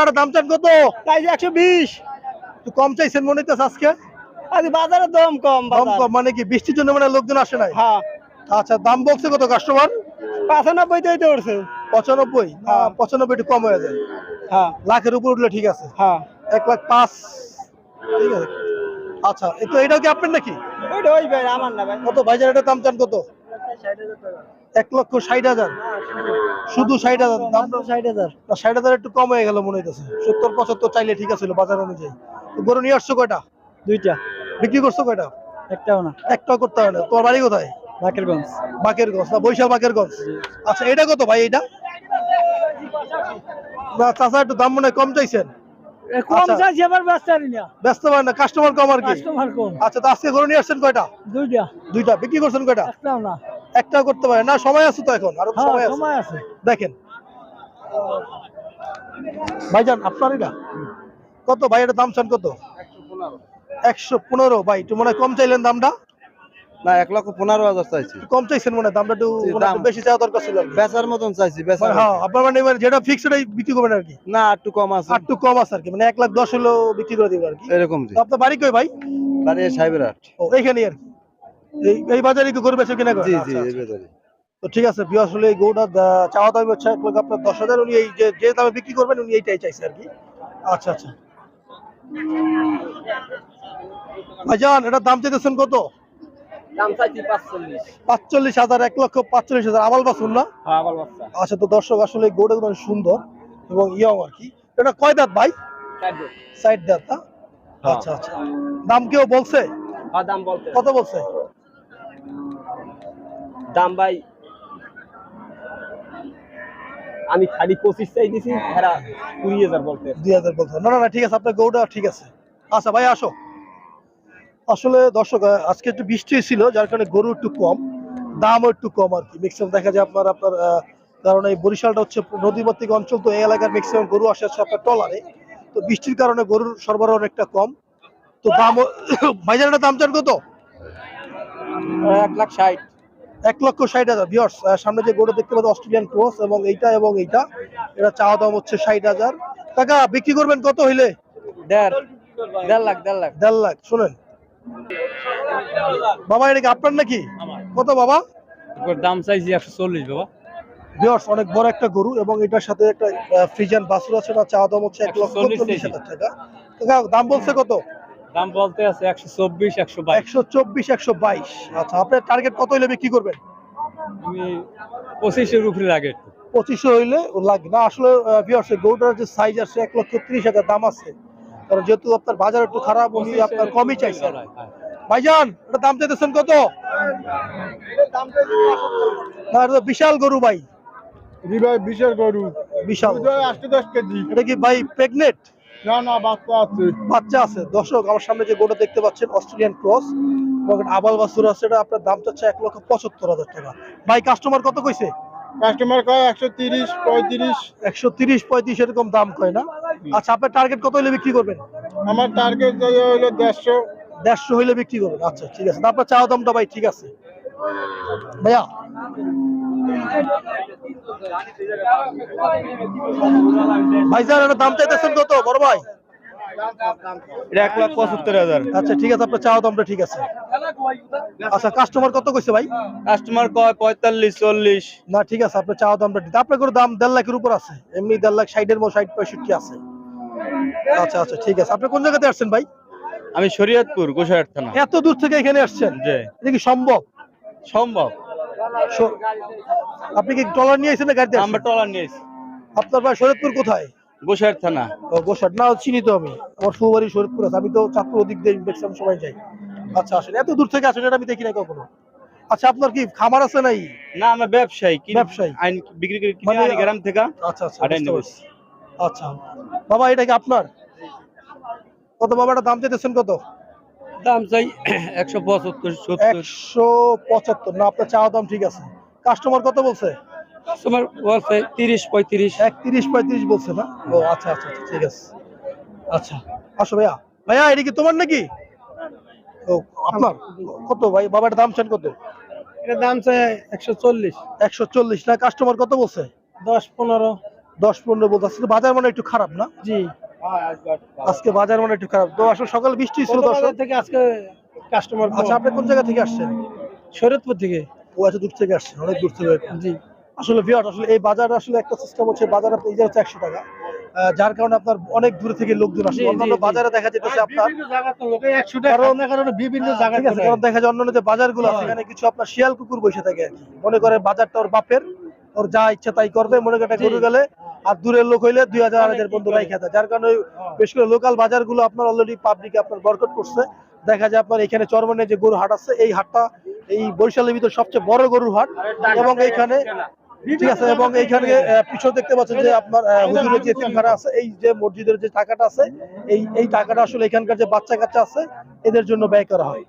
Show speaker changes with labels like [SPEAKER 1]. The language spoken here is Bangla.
[SPEAKER 1] আর দাম চান কত?
[SPEAKER 2] চাইছে 120।
[SPEAKER 1] একটু কম চাইছেন মনে হইতেছে আজকে।
[SPEAKER 2] আজ বাজারে দাম কম,
[SPEAKER 1] দাম
[SPEAKER 2] বাজার
[SPEAKER 1] কম মানে কি বৃষ্টির জন্য মানে লোকজন আসে নাই?
[SPEAKER 2] হ্যাঁ
[SPEAKER 1] আচ্ছা দাম বলছে কত কাস্টমার?
[SPEAKER 2] 95 দিতে উঠছে।
[SPEAKER 1] 95?
[SPEAKER 2] হ্যাঁ
[SPEAKER 1] 95 একটু কম হয়ে যায়।
[SPEAKER 2] হ্যাঁ
[SPEAKER 1] লাখের উপর উঠলে ঠিক আছে।
[SPEAKER 2] হ্যাঁ
[SPEAKER 1] 1,05,000। ঠিক আছে। আচ্ছা এটাও কি আপনার নাকি?
[SPEAKER 2] ওইটা ওই ভাই আমার না ভাই।
[SPEAKER 1] কত ভাইজান এটার দাম চান কত? 1,60,000। শুধু 60,000 দাম?
[SPEAKER 2] 60,000।
[SPEAKER 1] 60,000 একটু কম হয়ে গেল মনে হইতেছে। 70-75 চাইলে ঠিক আছিল বাজার অনুযায়ী। তো গরু নিয়ে আসছো কয়টা?
[SPEAKER 2] দুইটা।
[SPEAKER 1] বিক্রি করছো কয়টা?
[SPEAKER 2] একটাও না।
[SPEAKER 1] একটাও করতে হয় না। তোমার বাড়ি কোথায়?
[SPEAKER 2] বাকেরগঞ্জ।
[SPEAKER 1] বাকেরগঞ্জ না বৈশাল বাকেরগঞ্জ? আচ্ছা এটা কত ভাই এটা? না চাচা একটু দাম মনে হয় কম চাইছেন।
[SPEAKER 2] কম
[SPEAKER 1] আচ্ছা।
[SPEAKER 2] চাইছে আবার ব্যস্তারি না।
[SPEAKER 1] ব্যস্ত পারেন না, কাস্টমার কম আর কি।
[SPEAKER 2] কাস্টমার কম।
[SPEAKER 1] আচ্ছা তো আজকে গরু নিয়ে আসছেন কয়টা?
[SPEAKER 2] দুইটা।
[SPEAKER 1] দুইটা। বিক্রি করছেন কয়টা?
[SPEAKER 2] একটাও না।
[SPEAKER 1] একটাও করতে পারে না, সময় আছে তো এখন, আরো তো
[SPEAKER 2] হ্যাঁ
[SPEAKER 1] সময় আছে।
[SPEAKER 2] সময় আছে।
[SPEAKER 1] দেখেন ভাইজান আপনার এটা কত ভাই? এটা দাম চান কত? 115 ভাই, একটু মনে হয় কম চাইলেন দামটা।
[SPEAKER 3] না 1,15,000 চাইছি।
[SPEAKER 1] একটু কম চাইছেন মনে হয় দামটা, একটু মনে হয় একটু বেশি চাওয়া দরকার ছিল আর কি।
[SPEAKER 3] বেচার মতন চাইছি, বেচার
[SPEAKER 1] মানে হ্যাঁ আপনার মানে যেটা ফিক্স সেটাই বিক্রি করবেন আর কি।
[SPEAKER 3] না একটু কম আছে,
[SPEAKER 1] আর একটু কম আছে আর কি, মানে 1,10,000 হলো বিক্রি করে দিবেন আর কি।
[SPEAKER 3] এরকম
[SPEAKER 1] তো আপনার বাড়ি কই ভাই?
[SPEAKER 3] বাড়ি সাহেবেরহাট।
[SPEAKER 1] ও এইখানেই আর কি। এই বাজারে কি গরু বেচা কিনা করেন?
[SPEAKER 3] জি জি
[SPEAKER 1] আচ্ছা,
[SPEAKER 3] এই
[SPEAKER 1] আচ্ছা।
[SPEAKER 3] বাজারে।
[SPEAKER 1] তো ঠিক আছে বিয়াস, আসলে এই গরুটা চাওয়া দাম হচ্ছে 1,00,000, আপনার 10,000, উনি এই যে দামে বিক্রি করবেন উনি এইটাই চাইছে আর কি। আচ্ছা আচ্ছা ভাইজান এটার দাম চাইতেছেন কত?
[SPEAKER 2] দাম চাইছি 45।
[SPEAKER 1] 45,000। 1,45,000 আবাল বাছুর না?
[SPEAKER 2] হ্যাঁ আবার বাচ্চা।
[SPEAKER 1] আচ্ছা তো দর্শক আসলে এই গরুটা মানে সুন্দর এবং ইয়ং আর কি। এটা কয় দাঁত ভাই? 60 দাঁত না? আচ্ছা আচ্ছা। দাম কেউ বলছে?
[SPEAKER 2] হ্যাঁ দাম বলতে।
[SPEAKER 1] কত বলছে?
[SPEAKER 2] দাম ভাই আমি খালি 25 চাই দিছি, এরা 20,000 বলতে।
[SPEAKER 1] 2,000 বলছে? না না না ঠিক আছে, আপনার গরুটা ঠিক আছে। আচ্ছা ভাই আসো। আসলে দর্শক আজকে একটু বৃষ্টি ছিল যার কারণে গরু একটু কম, দামও একটু কম আর কি। ম্যাক্সিমাম দেখা যায় আপনার কারণ এই বরিশালটা হচ্ছে নদীমাতৃক অঞ্চল, তো এই এলাকার ম্যাক্সিমাম গরু আসে হচ্ছে আপনার ট্রলারে। তো বৃষ্টির কারণে গরুর সরবরাহ অনেকটা কম। তো দাম ভাইজানের দাম চান কত?
[SPEAKER 2] 1,60,000।
[SPEAKER 1] 1,60,000 ভিউয়ার্স। সামনে যে গরু দেখতে পাচ্ছেন অস্ট্রেলিয়ান ক্রস, এবং এইটা এটা চাওয়া দাম হচ্ছে 60,000 টাকা। বিক্রি করবেন কত হইলে?
[SPEAKER 2] 1.5 লাখ।
[SPEAKER 1] 1.5 লাখ। শুনেন বাবা, এটা কি আপনার নাকি? কত বাবা?
[SPEAKER 2] দাম চাইছি 140 বাবা।
[SPEAKER 1] ভিউয়ার্স অনেক বড় একটা গরু, এবং এটার সাথে একটা ফ্রিজিয়ান বাছুর আছে, না চাওয়া দাম হচ্ছে 1,40,000 টাকা। কাকা দাম বলছে কত?
[SPEAKER 2] দাম বলতে আছে 124 122।
[SPEAKER 1] 124 122। আচ্ছা আপনার টার্গেট কত হইলে বিক্রি করবেন?
[SPEAKER 2] আমি 25 এর উপরে লাগে একটু।
[SPEAKER 1] 25 হইলে লাগে না আসলে। ভিউয়ার্স গরুটার যে সাইজ আছে 1,30,000 দাম আছে, কারণ যেহেতু আপনার বাজার একটু খারাপ, উনি আপনার কমই চাইছেন। ভাইজান এটা দাম চাইতেছেন কত? না এটা তো বিশাল গরু ভাই।
[SPEAKER 3] ভাই বিশের গরু,
[SPEAKER 1] বিশাল।
[SPEAKER 3] 8-10 কেজি।
[SPEAKER 1] এটা কি ভাই প্রেগনেন্ট?
[SPEAKER 3] না না বাচ্চা আছে।
[SPEAKER 1] বাচ্চা আছে। দর্শক আমার সামনে যে গরুটা দেখতে পাচ্ছেন অস্ট্রেলিয়ান ক্রস, এবং আবাল বাছুর আছে, এটা আপনার দাম চাচ্ছে 1,75,000 টাকা। ভাই কাস্টমার কত কইছে?
[SPEAKER 3] কাস্টমার কয় 130 35।
[SPEAKER 1] 130 35 এরকম দাম কয় না? আচ্ছা আপনার টার্গেট কত হইলে বিক্রি করবেন?
[SPEAKER 3] আমার টার্গেট হলো 150।
[SPEAKER 1] 150 হইলে বিক্রি করবেন? আচ্ছা ঠিক আছে। আপনার চাওয়া দামটা ভাই ঠিক আছে ভাইয়া। ভাইজান এটার দাম চাইতেছেন কত বড় ভাই?
[SPEAKER 3] এটা 1,75,000।
[SPEAKER 1] আচ্ছা ঠিক আছে, আপনার চাওয়া দামটা ঠিক আছে। আচ্ছা কাস্টমার কত কইছে ভাই?
[SPEAKER 3] কাস্টমার কয় 45 40।
[SPEAKER 1] না ঠিক আছে, আপনার চাওয়া দামটা ঠিক। আপনার কোনো দাম 1.5 লাখের উপর আছে, এমনি 1.5 লাখ 60 এর মতো 60-65 আছে। আচ্ছা আচ্ছা ঠিক আছে। আপনি কোন জায়গাতে আসছেন ভাই?
[SPEAKER 3] আমি শরীয়তপুর গোসাইহাট থানা।
[SPEAKER 1] এত দূর থেকে এখানে আসছেন?
[SPEAKER 3] জি
[SPEAKER 1] এটা কি সম্ভব?
[SPEAKER 3] সম্ভব।
[SPEAKER 1] আপনি কি ট্রলার নিয়ে আসছেন না গাড়িতে?
[SPEAKER 3] আমরা ট্রলার নিয়েছি।
[SPEAKER 1] আপনার ভাই শরীয়তপুর কোথায়?
[SPEAKER 3] গোসাইহাট থানা।
[SPEAKER 1] ও গোসাট না, চিনি তো আমি। আমার ফুলবাড়ি শরীয়তপুর আছে, আমি তো চাঁদপুর ওদিক দিয়ে ম্যাক্সিমাম সময় যাই। আচ্ছা আসলে এত দূর থেকে আসেন, এটা আমি দেখি নাই কখনো। আচ্ছা আপনার কি খামার আছে নাই?
[SPEAKER 3] না আমরা ব্যবসায়ী।
[SPEAKER 1] ব্যবসায়ী।
[SPEAKER 3] আইন বিক্রি করে কিনে
[SPEAKER 1] মানে
[SPEAKER 3] আনি গ্রাম থেকে।
[SPEAKER 1] আচ্ছা আচ্ছা
[SPEAKER 3] আটাই
[SPEAKER 1] বুঝতে
[SPEAKER 3] নেব।
[SPEAKER 1] পারছি। আচ্ছা বাবা এটা কি আপনার? কত বাবা এটা দাম চাইতেছেন কত?
[SPEAKER 3] দাম চাই 175 70।
[SPEAKER 1] 175 না? আপনার চাওয়া দাম ঠিক আছে। কাস্টমার কত বলছে?
[SPEAKER 3] তোমার বলছে 30 35।
[SPEAKER 1] 130-35 বলছে না? ও আচ্ছা আচ্ছা আচ্ছা, ঠিক আছে। আচ্ছা আসো ভাইয়া। ভাইয়া এটা কি তোমার নাকি? ও আপনার। কত ভাই বাবা এটা দাম চান কত?
[SPEAKER 2] এটা দাম চাই 140।
[SPEAKER 1] 140 না? কাস্টমার কত বলছে?
[SPEAKER 2] 10 15।
[SPEAKER 1] 10-15 বলতে আসলে বাজার মানে একটু খারাপ না?
[SPEAKER 3] জি
[SPEAKER 1] আজকে বাজার মানে একটু খারাপ। তো আসলে সকালে বৃষ্টি ছিল দর্শক।
[SPEAKER 3] থেকে আজকে কাস্টমার
[SPEAKER 1] আচ্ছা, আপনি কোন জায়গা থেকে আসছেন?
[SPEAKER 3] শরীয়তপুর থেকে।
[SPEAKER 1] ও আচ্ছা, দূর থেকে আসছেন, অনেক দূর থেকে।
[SPEAKER 3] জি
[SPEAKER 1] আসলে ভিউয়ার্স, আসলে এই বাজার আসলে একটা সিস্টেম হচ্ছে, বাজার আপনি এই যে হচ্ছে 100 টাকা, যার কারণে আপনার অনেক দূর থেকে লোকজন আসে।
[SPEAKER 3] জি, জি,
[SPEAKER 1] অন্যান্য
[SPEAKER 3] জি।
[SPEAKER 1] বাজারে দেখা যেতেছে আপনার কারণ
[SPEAKER 3] বিভিন্ন
[SPEAKER 1] ঠিক আছে, কারণ দেখা যায় অন্যান্য যে বাজারগুলো আছে সেখানে কিছু আপনার শিয়াল কুকুর বসে থাকে আর কি। মনে করে বাজারটা ওর বাপের, ওর যা ইচ্ছা তাই করবে, মনে করে একটা গরু গেলে আর দূরের লোক হইলে 2000-2500 বন্ধু রাইখা দেয়। যার কারণে বেশ করে লোকাল বাজারগুলো আপনার অলরেডি পাবলিকে আপনার বয়কট করছে। দেখা যায় আপনার এখানে চরমনে যে গরু হাট আছে, এই হাটটা এই বরিশালের ভিতর সবচেয়ে বড় গরুর হাট। এবং এইখানে ঠিক আছে, এবং এইখানে পিছনে দেখতে পাচ্ছেন যে আপনার হুজুরের যে এতিমখানা আছে, এই যে মসজিদের যে টাকাটা আছে, এই টাকাটা আসলে এখানকার যে বাচ্চা কাচ্চা আছে এদের জন্য ব্যয় করা হয়।